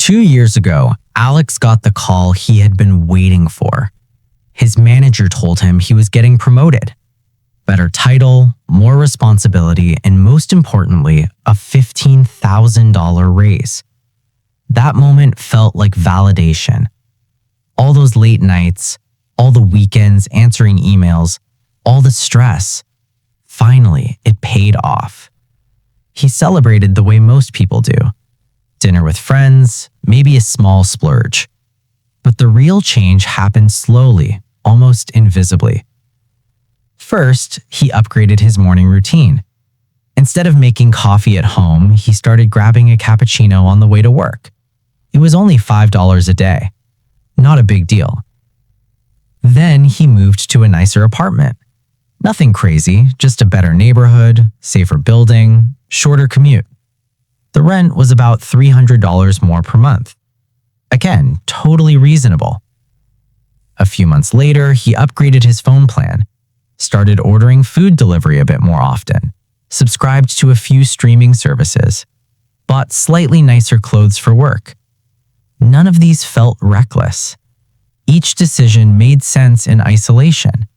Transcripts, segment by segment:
2 years ago, Alex got the call he had been waiting for. His manager told him he was getting promoted. Better title, more responsibility, and most importantly, a $15,000 raise. That moment felt like validation. All those late nights, all the weekends answering emails, all the stress. Finally, it paid off. He celebrated the way most people do. Dinner with friends, maybe a small splurge. But the real change happened slowly, almost invisibly. First, he upgraded his morning routine. Instead of making coffee at home, he started grabbing a cappuccino on the way to work. It was only $5 a day. Not a big deal. Then he moved to a nicer apartment. Nothing crazy, just a better neighborhood, safer building, shorter commute. The rent was about $300 more per month. Again, totally reasonable. A few months later, he upgraded his phone plan, started ordering food delivery a bit more often, subscribed to a few streaming services, bought slightly nicer clothes for work. None of these felt reckless. Each decision made sense in isolation.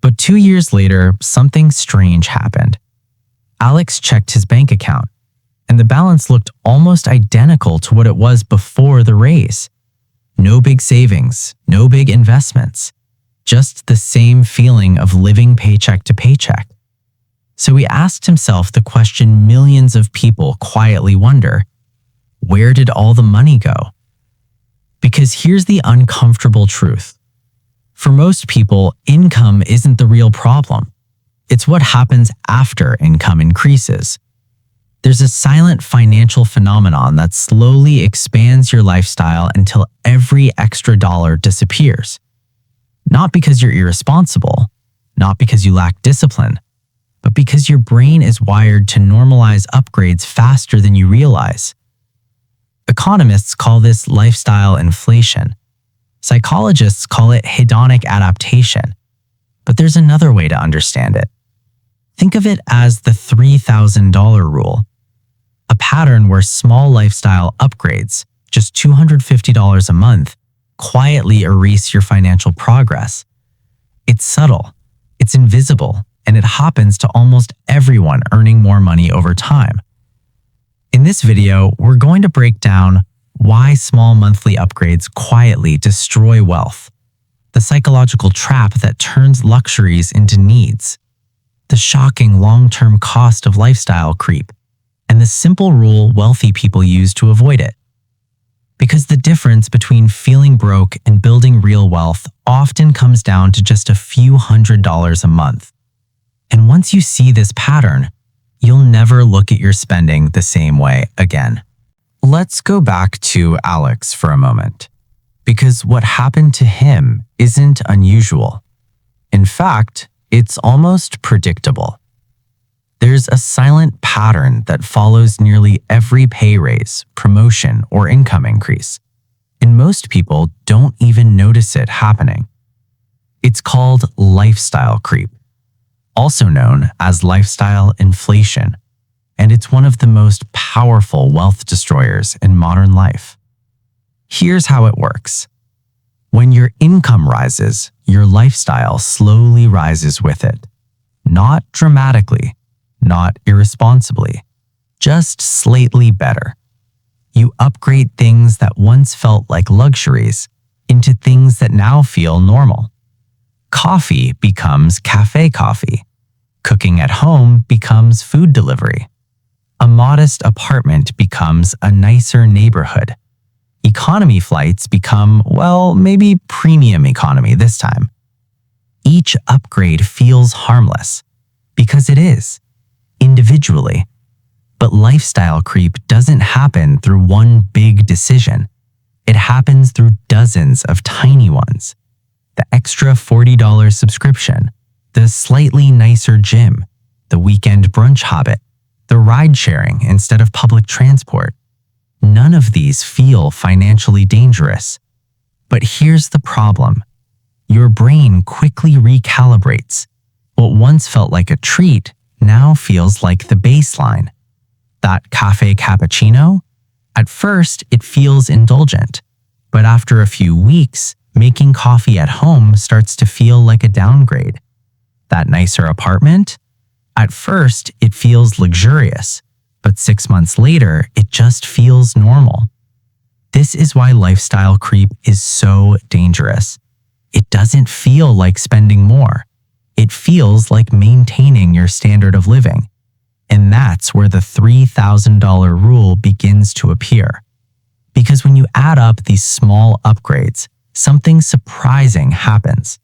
But 2 years later, something strange happened. Alex checked his bank account, and the balance looked almost identical to what it was before the raise. No big savings, no big investments, just the same feeling of living paycheck to paycheck. So he asked himself the question millions of people quietly wonder: where did all the money go? Because here's the uncomfortable truth. For most people, income isn't the real problem. It's what happens after income increases. There's a silent financial phenomenon that slowly expands your lifestyle until every extra dollar disappears. Not because you're irresponsible, not because you lack discipline, but because your brain is wired to normalize upgrades faster than you realize. Economists call this lifestyle inflation. Psychologists call it hedonic adaptation. But there's another way to understand it. Think of it as the $3,000 rule, a pattern where small lifestyle upgrades, just $250 a month, quietly erase your financial progress. It's subtle, it's invisible, and it happens to almost everyone earning more money over time. In this video, we're going to break down why small monthly upgrades quietly destroy wealth, the psychological trap that turns luxuries into needs, the shocking long-term cost of lifestyle creep, and the simple rule wealthy people use to avoid it. Because the difference between feeling broke and building real wealth often comes down to just a few $100s a month. And once you see this pattern, you'll never look at your spending the same way again. Let's go back to Alex for a moment, because what happened to him isn't unusual. In fact, it's almost predictable. There's a silent pattern that follows nearly every pay raise, promotion, or income increase, and most people don't even notice it happening. It's called lifestyle creep, also known as lifestyle inflation, and it's one of the most powerful wealth destroyers in modern life. Here's how it works. When your income rises, your lifestyle slowly rises with it. Not dramatically, not irresponsibly, just slightly better. You upgrade things that once felt like luxuries into things that now feel normal. Coffee becomes cafe coffee. Cooking at home becomes food delivery. A modest apartment becomes a nicer neighborhood. Economy flights become, well, maybe premium economy this time. Each upgrade feels harmless, because it is, individually. But lifestyle creep doesn't happen through one big decision. It happens through dozens of tiny ones. The extra $40 subscription, the slightly nicer gym, the weekend brunch habit, the ride sharing instead of public transport. None of these feel financially dangerous. But here's the problem. Your brain quickly recalibrates. What once felt like a treat now feels like the baseline. That cafe cappuccino? At first, it feels indulgent, but after a few weeks, making coffee at home starts to feel like a downgrade. That nicer apartment? At first, it feels luxurious, but 6 months later, it just feels normal. This is why lifestyle creep is so dangerous. It doesn't feel like spending more. It feels like maintaining your standard of living. And that's where the $3,000 rule begins to appear. Because when you add up these small upgrades, something surprising happens.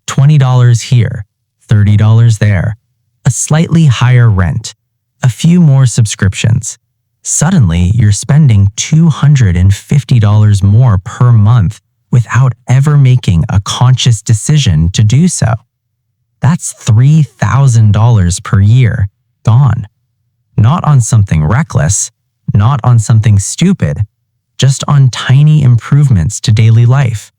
$20 here, $30 there, a slightly higher rent, a few more subscriptions. Suddenly, you're spending $250 more per month without ever making a conscious decision to do so. That's $3,000 per year, gone. Not on something reckless, not on something stupid, just on tiny improvements to daily life.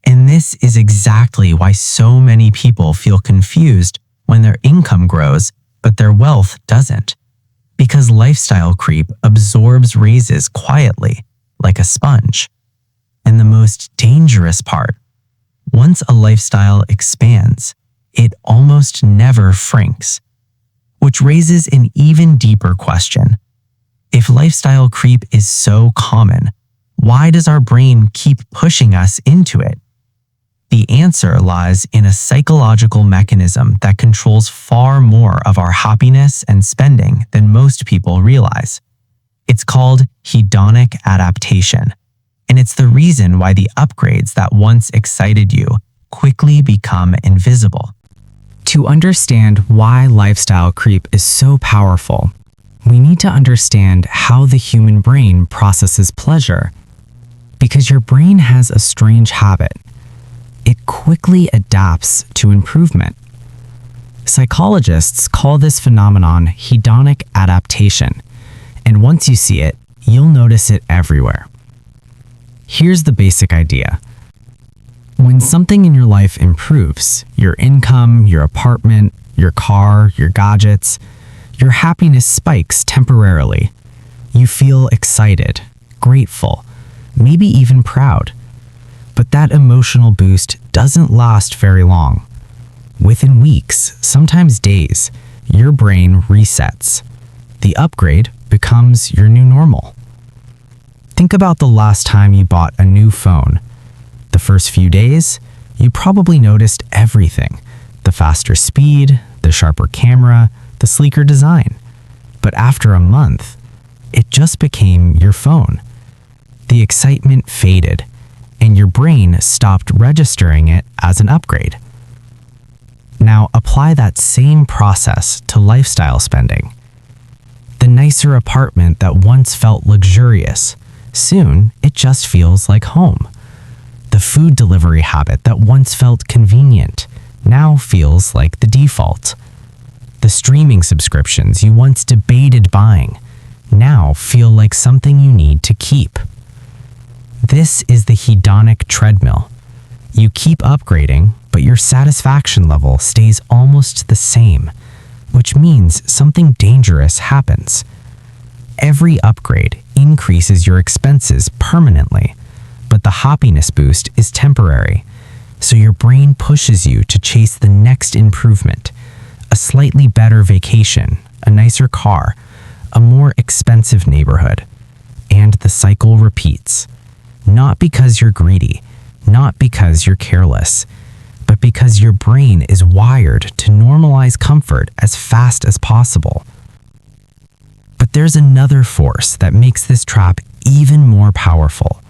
And this is exactly why so many people feel confused when their income grows, but their wealth doesn't. Because lifestyle creep absorbs raises quietly, like a sponge. And the most dangerous part, once a lifestyle expands, it almost never shrinks. Which raises an even deeper question. If lifestyle creep is so common, why does our brain keep pushing us into it? The answer lies in a psychological mechanism that controls far more of our happiness and spending than most people realize. It's called hedonic adaptation, and it's the reason why the upgrades that once excited you quickly become invisible. To understand why lifestyle creep is so powerful, we need to understand how the human brain processes pleasure. Because your brain has a strange habit. It quickly adapts to improvement. Psychologists call this phenomenon hedonic adaptation, and once you see it, you'll notice it everywhere. Here's the basic idea. When something in your life improves, your income, your apartment, your car, your gadgets, your happiness spikes temporarily. You feel excited, grateful, maybe even proud. But that emotional boost doesn't last very long. Within weeks, sometimes days, your brain resets. The upgrade becomes your new normal. Think about the last time you bought a new phone. The first few days, you probably noticed everything. The faster speed, the sharper camera, the sleeker design. But after a month, it just became your phone. The excitement faded, and your brain stopped registering it as an upgrade. Now apply that same process to lifestyle spending. The nicer apartment that once felt luxurious, soon it just feels like home. The food delivery habit that once felt convenient now feels like the default. The streaming subscriptions you once debated buying now feel like something you need to keep. This is the hedonic treadmill. You keep upgrading, but your satisfaction level stays almost the same, which means something dangerous happens. Every upgrade increases your expenses permanently, but the happiness boost is temporary, so your brain pushes you to chase the next improvement, a slightly better vacation, a nicer car, a more expensive neighborhood, and the cycle repeats. Not because you're greedy, not because you're careless, but because your brain is wired to normalize comfort as fast as possible. But there's another force that makes this trap even more powerful.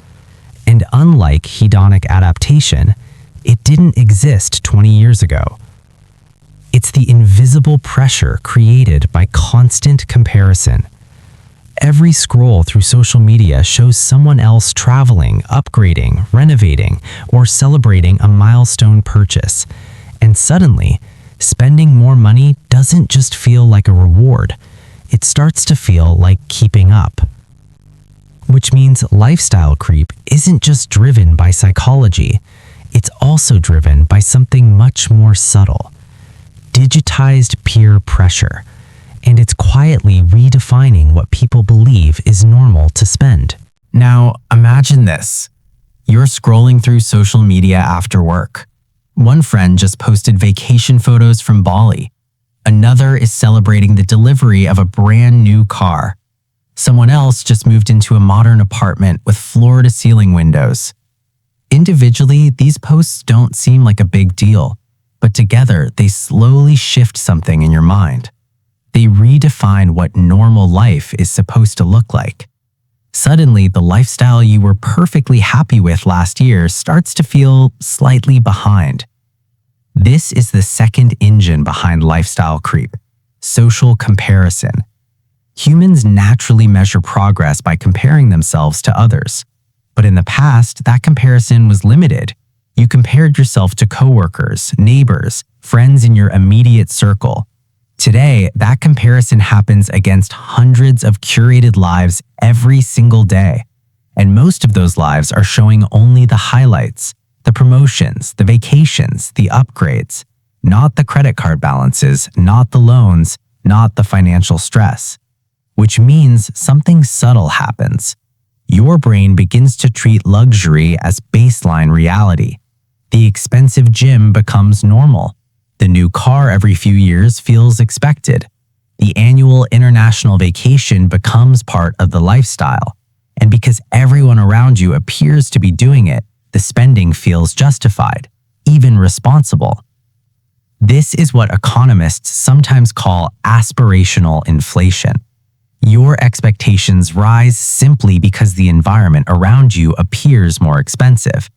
And unlike hedonic adaptation, it didn't exist 20 years ago. It's the invisible pressure created by constant comparison. Every scroll through social media shows someone else traveling, upgrading, renovating, or celebrating a milestone purchase. And suddenly, spending more money doesn't just feel like a reward. It starts to feel like keeping up. Which means lifestyle creep isn't just driven by psychology. It's also driven by something much more subtle. Digitized peer pressure. and it's quietly redefining what people believe is normal to spend. Now, imagine this. You're scrolling through social media after work. One friend just posted vacation photos from Bali. Another is celebrating the delivery of a brand new car. Someone else just moved into a modern apartment with floor-to-ceiling windows. Individually, these posts don't seem like a big deal, but together they slowly shift something in your mind. They redefine what normal life is supposed to look like. Suddenly, the lifestyle you were perfectly happy with last year starts to feel slightly behind. This is the second engine behind lifestyle creep: social comparison. Humans naturally measure progress by comparing themselves to others. But in the past, that comparison was limited. You compared yourself to coworkers, neighbors, friends in your immediate circle. Today, that comparison happens against hundreds of curated lives every single day. And most of those lives are showing only the highlights, the promotions, the vacations, the upgrades, not the credit card balances, not the loans, not the financial stress. Which means something subtle happens. Your brain begins to treat luxury as baseline reality. The expensive gym becomes normal. The new car every few years feels expected. The annual international vacation becomes part of the lifestyle. And because everyone around you appears to be doing it, the spending feels justified, even responsible. This is what economists sometimes call aspirational inflation. Your expectations rise simply because the environment around you appears more expensive.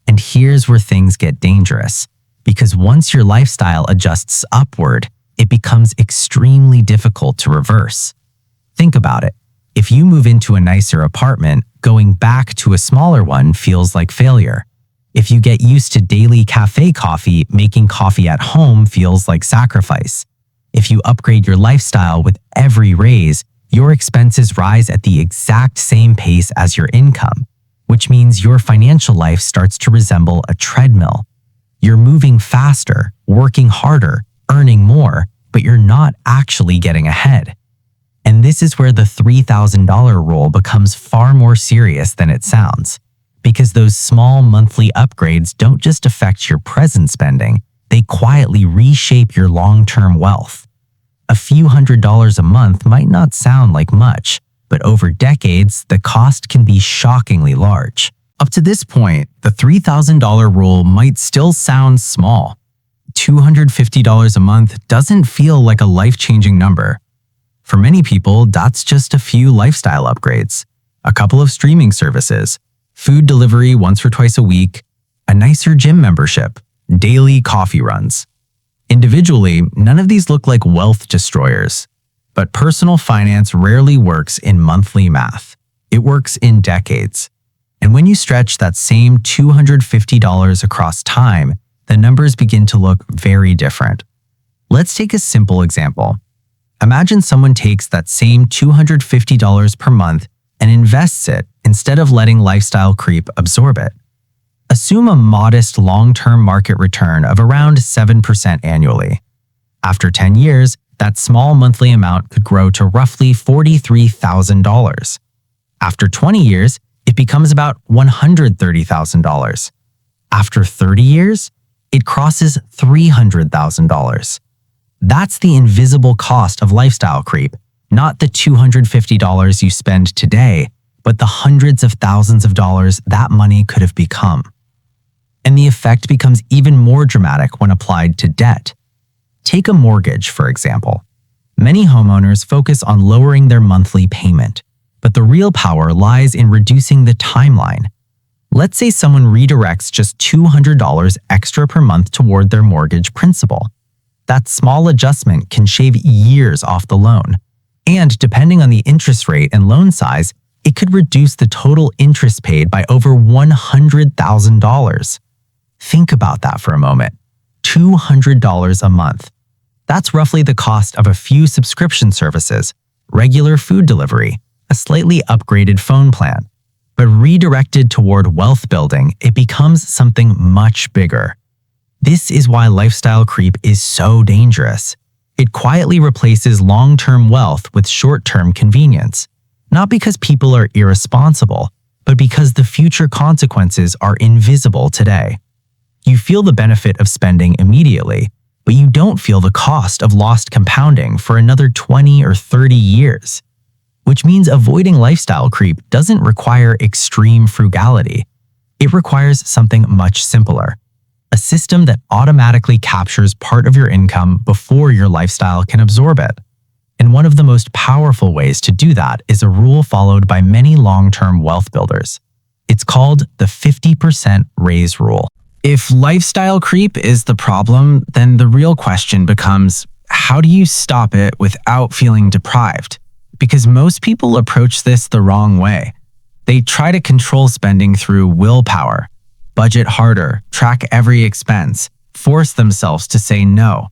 And here's where things get dangerous. Because once your lifestyle adjusts upward, it becomes extremely difficult to reverse. Think about it. If you move into a nicer apartment, going back to a smaller one feels like failure. If you get used to daily cafe coffee, making coffee at home feels like sacrifice. If you upgrade your lifestyle with every raise, your expenses rise at the exact same pace as your income, which means your financial life starts to resemble a treadmill. You're moving faster, working harder, earning more, but you're not actually getting ahead. And this is where the $3,000 rule becomes far more serious than it sounds. Because those small monthly upgrades don't just affect your present spending, they quietly reshape your long-term wealth. A few $100s a month might not sound like much, but over decades, the cost can be shockingly large. Up to this point, the $3,000 rule might still sound small. $250 a month doesn't feel like a life-changing number. For many people, that's just a few lifestyle upgrades, a couple of streaming services, food delivery once or twice a week, a nicer gym membership, daily coffee runs. Individually, none of these look like wealth destroyers, but personal finance rarely works in monthly math. It works in decades. And when you stretch that same $250 across time, the numbers begin to look very different. Let's take a simple example. Imagine someone takes that same $250 per month and invests it instead of letting lifestyle creep absorb it. Assume a modest long-term market return of around 7% annually. After 10 years, that small monthly amount could grow to roughly $43,000. After 20 years, it becomes about $130,000. After 30 years, it crosses $300,000. That's the invisible cost of lifestyle creep, not the $250 you spend today, but the hundreds of thousands of dollars that money could have become. And the effect becomes even more dramatic when applied to debt. Take a mortgage, for example. Many homeowners focus on lowering their monthly payment, but the real power lies in reducing the timeline. Let's say someone redirects just $200 extra per month toward their mortgage principal. That small adjustment can shave years off the loan. And depending on the interest rate and loan size, it could reduce the total interest paid by over $100,000. Think about that for a moment. $200 a month. That's roughly the cost of a few subscription services, regular food delivery, a slightly upgraded phone plan. But redirected toward wealth building, it becomes something much bigger. This is why lifestyle creep is so dangerous. It quietly replaces long-term wealth with short-term convenience, not because people are irresponsible, but because the future consequences are invisible today. You feel the benefit of spending immediately, but you don't feel the cost of lost compounding for another 20 or 30 years. Which means avoiding lifestyle creep doesn't require extreme frugality. It requires something much simpler. A system that automatically captures part of your income before your lifestyle can absorb it. And one of the most powerful ways to do that is a rule followed by many long-term wealth builders. It's called the 50% raise rule. If lifestyle creep is the problem, then the real question becomes, how do you stop it without feeling deprived? Because most people approach this the wrong way. They try to control spending through willpower, budget harder, track every expense, force themselves to say no.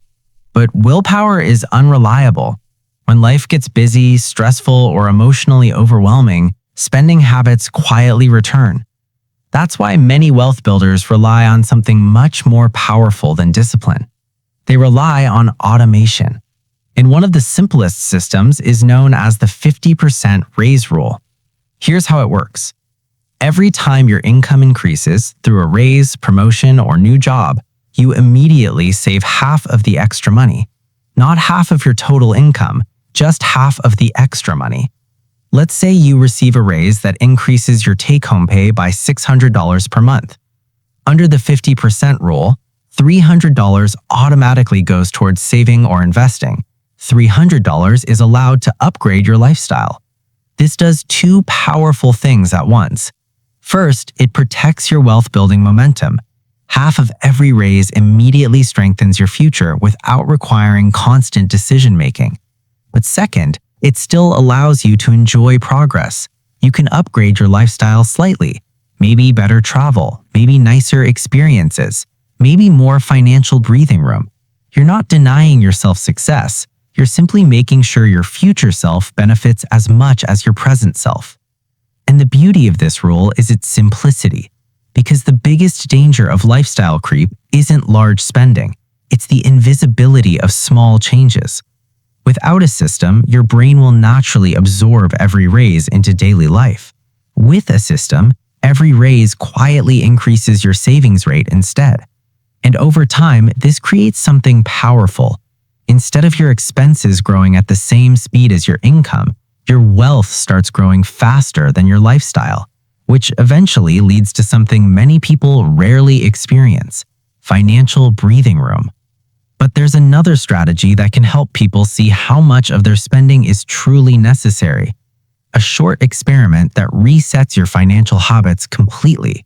But willpower is unreliable. When life gets busy, stressful, or emotionally overwhelming, spending habits quietly return. That's why many wealth builders rely on something much more powerful than discipline. They rely on automation. And one of the simplest systems is known as the 50% raise rule. Here's how it works. Every time your income increases through a raise, promotion, or new job, you immediately save half of the extra money. Not half of your total income, just half of the extra money. Let's say you receive a raise that increases your take-home pay by $600 per month. Under the 50% rule, $300 automatically goes towards saving or investing. $300 is allowed to upgrade your lifestyle. This does two powerful things at once. First, it protects your wealth-building momentum. Half of every raise immediately strengthens your future without requiring constant decision-making. But second, it still allows you to enjoy progress. You can upgrade your lifestyle slightly. Maybe better travel, maybe nicer experiences, maybe more financial breathing room. You're not denying yourself success. You're simply making sure your future self benefits as much as your present self. And the beauty of this rule is its simplicity, because the biggest danger of lifestyle creep isn't large spending. It's the invisibility of small changes. Without a system, your brain will naturally absorb every raise into daily life. With a system, every raise quietly increases your savings rate instead. And over time, this creates something powerful. Instead of your expenses growing at the same speed as your income, your wealth starts growing faster than your lifestyle, which eventually leads to something many people rarely experience: financial breathing room. But there's another strategy that can help people see how much of their spending is truly necessary. A short experiment that resets your financial habits completely.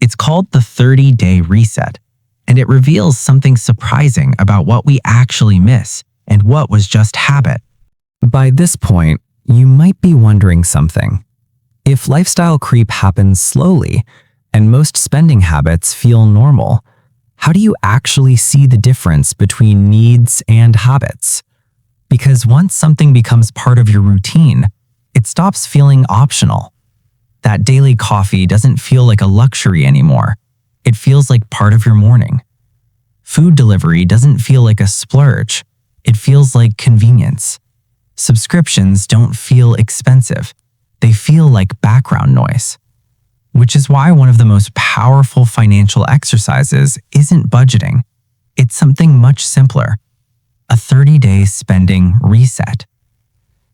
It's called the 30-day reset, and it reveals something surprising about what we actually miss and what was just habit. By this point, you might be wondering something. If lifestyle creep happens slowly and most spending habits feel normal, how do you actually see the difference between needs and habits? Because once something becomes part of your routine, it stops feeling optional. That daily coffee doesn't feel like a luxury anymore. It feels like part of your morning. Food delivery doesn't feel like a splurge. It feels like convenience. Subscriptions don't feel expensive. They feel like background noise. Which is why one of the most powerful financial exercises isn't budgeting. It's something much simpler: a 30-day spending reset.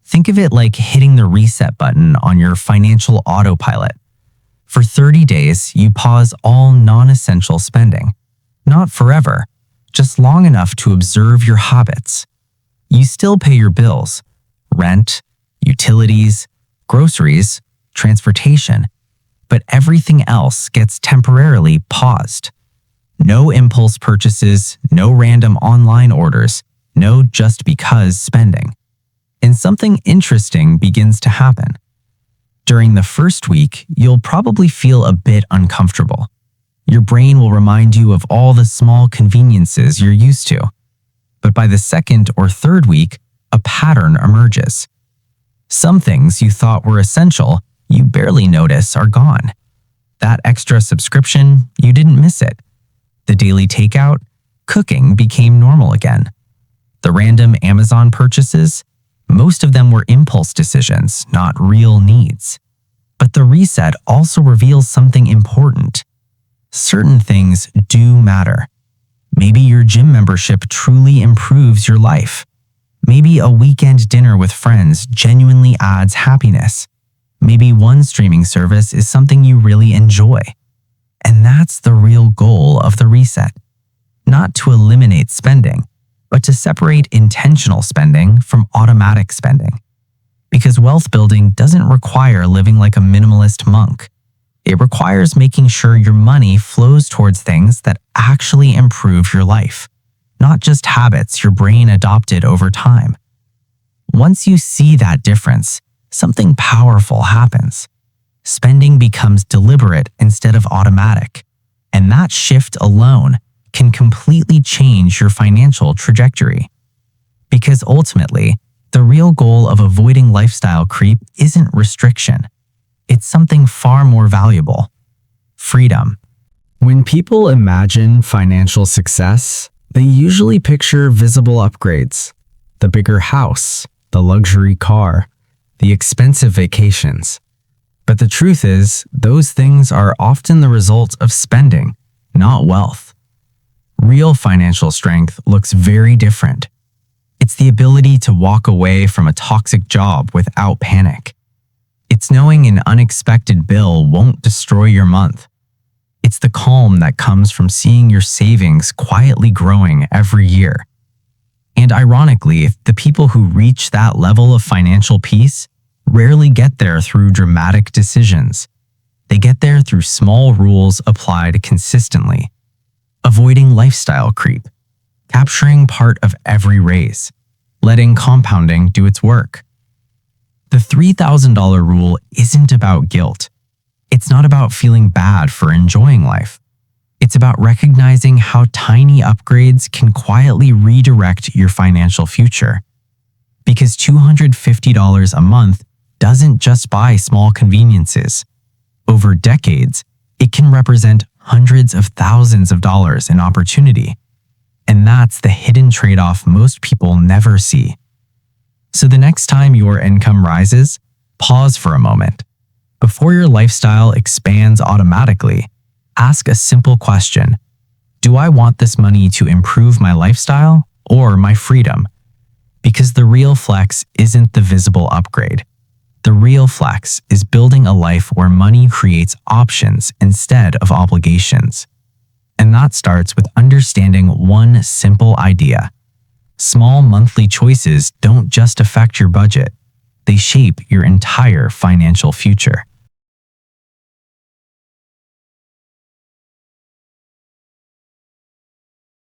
Think of it like hitting the reset button on your financial autopilot. For 30 days, you pause all non-essential spending. Not forever, just long enough to observe your habits. You still pay your bills: rent, utilities, groceries, transportation, but everything else gets temporarily paused. No impulse purchases, no random online orders, no just because spending. And something interesting begins to happen. During the first week, you'll probably feel a bit uncomfortable. Your brain will remind you of all the small conveniences you're used to. But by the second or third week, a pattern emerges. Some things you thought were essential, you barely notice are gone. That extra subscription, you didn't miss it. The daily takeout, cooking became normal again. The random Amazon purchases, most of them were impulse decisions, not real needs. But the reset also reveals something important. Certain things do matter. Maybe your gym membership truly improves your life. Maybe a weekend dinner with friends genuinely adds happiness. Maybe one streaming service is something you really enjoy. And that's the real goal of the reset. Not to eliminate spending, but to separate intentional spending from automatic spending. Because wealth building doesn't require living like a minimalist monk. It requires making sure your money flows towards things that actually improve your life, not just habits your brain adopted over time. Once you see that difference, something powerful happens. Spending becomes deliberate instead of automatic, and that shift alone can completely change your financial trajectory. Because ultimately, the real goal of avoiding lifestyle creep isn't restriction. It's something far more valuable: freedom. When people imagine financial success, they usually picture visible upgrades, the bigger house, the luxury car, the expensive vacations. But the truth is, those things are often the result of spending, not wealth. Real financial strength looks very different. It's the ability to walk away from a toxic job without panic. It's knowing an unexpected bill won't destroy your month. It's the calm that comes from seeing your savings quietly growing every year. And ironically, the people who reach that level of financial peace rarely get there through dramatic decisions. They get there through small rules applied consistently. Avoiding lifestyle creep, capturing part of every raise, letting compounding do its work. The $3,000 rule isn't about guilt. It's not about feeling bad for enjoying life. It's about recognizing how tiny upgrades can quietly redirect your financial future. Because $250 a month doesn't just buy small conveniences. Over decades, it can represent hundreds of thousands of dollars in opportunity. And that's the hidden trade-off most people never see. So the next time your income rises, pause for a moment. Before your lifestyle expands automatically, ask a simple question. Do I want this money to improve my lifestyle or my freedom? Because the real flex isn't the visible upgrade. The real flex is building a life where money creates options instead of obligations. And that starts with understanding one simple idea. Small monthly choices don't just affect your budget, they shape your entire financial future.